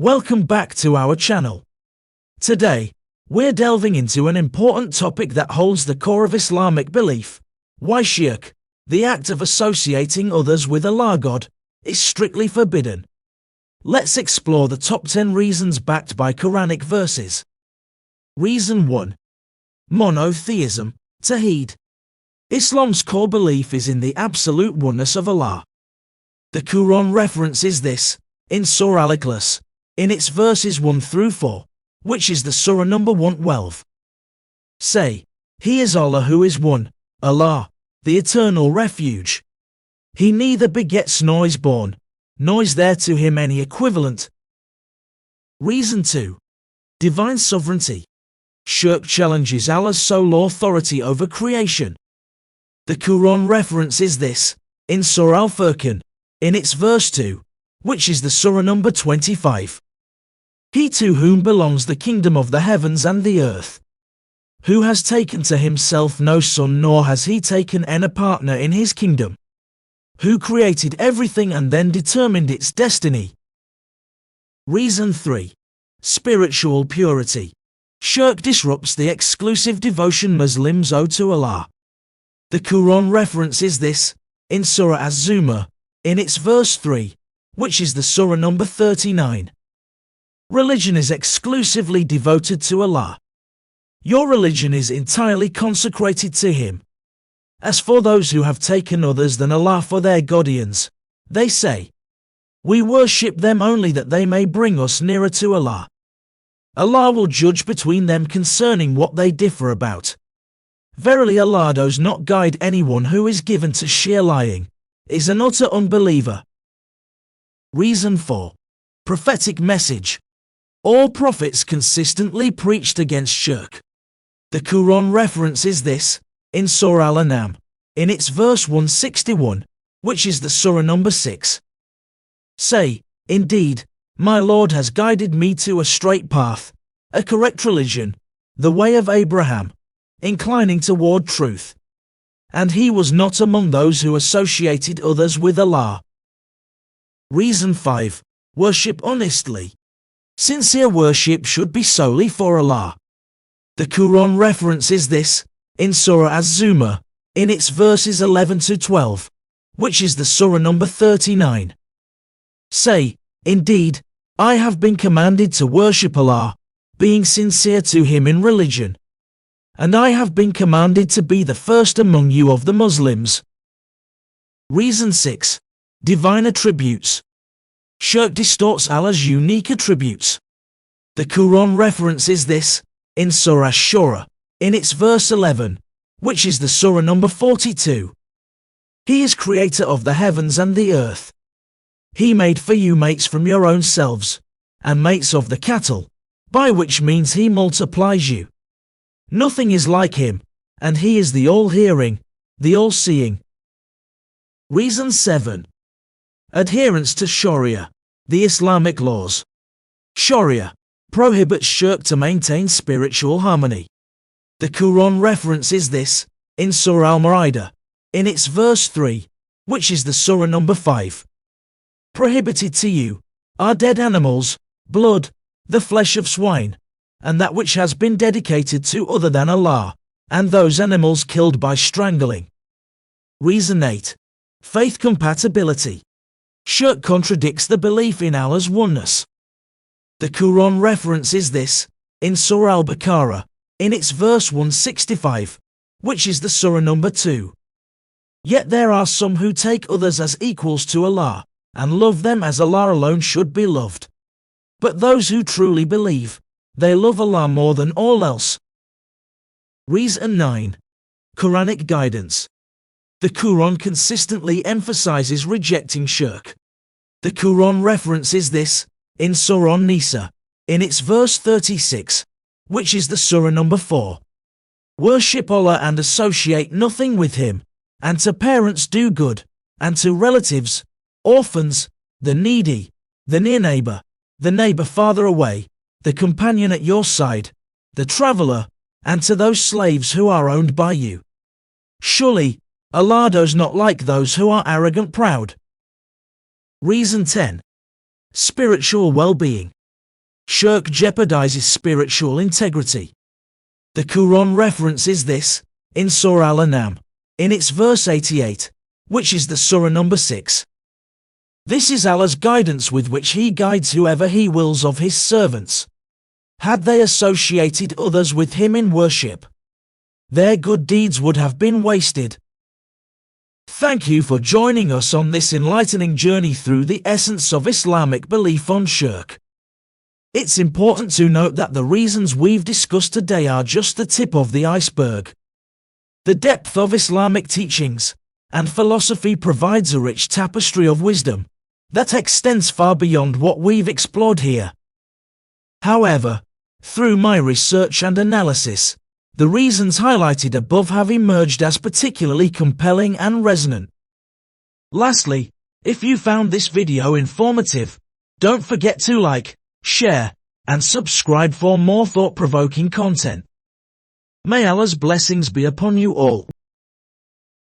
Welcome back to our channel. Today, we're delving into an important topic that holds the core of Islamic belief: why shirk, the act of associating others with Allah God, is strictly forbidden. Let's explore the top 10 reasons backed by Quranic verses. Reason 1. Monotheism, Tawhid. Islam's core belief is in the absolute oneness of Allah. The Quran references this in Surah Al-Ikhlas, in its verses 1 through 4, which is the surah number 112. Say, He is Allah who is one, Allah, the eternal refuge. He neither begets nor is born, nor is there to him any equivalent. Reason 2. Divine sovereignty. Shirk challenges Allah's sole authority over creation. The Quran references this in Surah Al-Furqan, in its verse 2, which is the surah number 25. He to whom belongs the kingdom of the heavens and the earth, who has taken to himself no son nor has he taken any partner in his kingdom, who created everything and then determined its destiny. Reason 3. Spiritual purity. Shirk disrupts the exclusive devotion Muslims owe to Allah. The Quran references this in Surah Az-Zumar, in its verse 3, which is the surah number 39. Religion is exclusively devoted to Allah. Your religion is entirely consecrated to Him. As for those who have taken others than Allah for their guardians, they say, we worship them only that they may bring us nearer to Allah. Allah will judge between them concerning what they differ about. Verily Allah does not guide anyone who is given to sheer lying, is an utter unbeliever. Reason 4. Prophetic message. All prophets consistently preached against shirk. The Quran references this in Surah Al-An'am, in its verse 161, which is the surah number 6. Say, indeed, my Lord has guided me to a straight path, a correct religion, the way of Abraham, inclining toward truth. And he was not among those who associated others with Allah. Reason 5. Worship honestly. Sincere worship should be solely for Allah. The Quran references this in Surah Az-Zumar, in its verses 11 to 12, which is the surah number 39. Say, indeed, I have been commanded to worship Allah, being sincere to Him in religion. And I have been commanded to be the first among you of the Muslims. Reason 6. Divine attributes. Shirk distorts Allah's unique attributes. The Quran references this in Surah Ash-Shura, in its verse 11, which is the surah number 42. He is creator of the heavens and the earth. He made for you mates from your own selves, and mates of the cattle, by which means He multiplies you. Nothing is like Him, and He is the all-hearing, the all-seeing. Reason 7. Adherence to Sharia, the Islamic laws. Sharia prohibits shirk to maintain spiritual harmony. The Quran references this in Surah Al-Ma'idah, in its verse 3, which is the surah number 5. Prohibited to you are dead animals, blood, the flesh of swine, and that which has been dedicated to other than Allah, and those animals killed by strangling. Reason 8. Faith compatibility. Shirk contradicts the belief in Allah's oneness. The Quran references this in Surah Al-Baqarah, in its verse 165, which is the surah number 2. Yet there are some who take others as equals to Allah, and love them as Allah alone should be loved. But those who truly believe, they love Allah more than all else. Reason 9. Quranic guidance. The Quran consistently emphasizes rejecting shirk. The Quran references this in Surah An-Nisa, in its verse 36, which is the surah number 4. Worship Allah and associate nothing with Him, and to parents do good, and to relatives, orphans, the needy, the near neighbor, the neighbor farther away, the companion at your side, the traveler, and to those slaves who are owned by you. Surely, Allah does not like those who are arrogant proud. Reason 10. Spiritual well-being. shirk jeopardizes spiritual integrity. The Quran references this, in Surah Al-An'am, in its verse 88, which is the Surah number 6. This is Allah's guidance with which He guides whoever He wills of His servants. Had they associated others with Him in worship, their good deeds would have been wasted. Thank you for joining us on this enlightening journey through the essence of Islamic belief on shirk. It's important to note that the reasons we've discussed today are just the tip of the iceberg. The depth of Islamic teachings and philosophy provides a rich tapestry of wisdom that extends far beyond what we've explored here. However, through my research and analysis, the reasons highlighted above have emerged as particularly compelling and resonant. Lastly, if you found this video informative, don't forget to like, share, and subscribe for more thought-provoking content. May Allah's blessings be upon you all.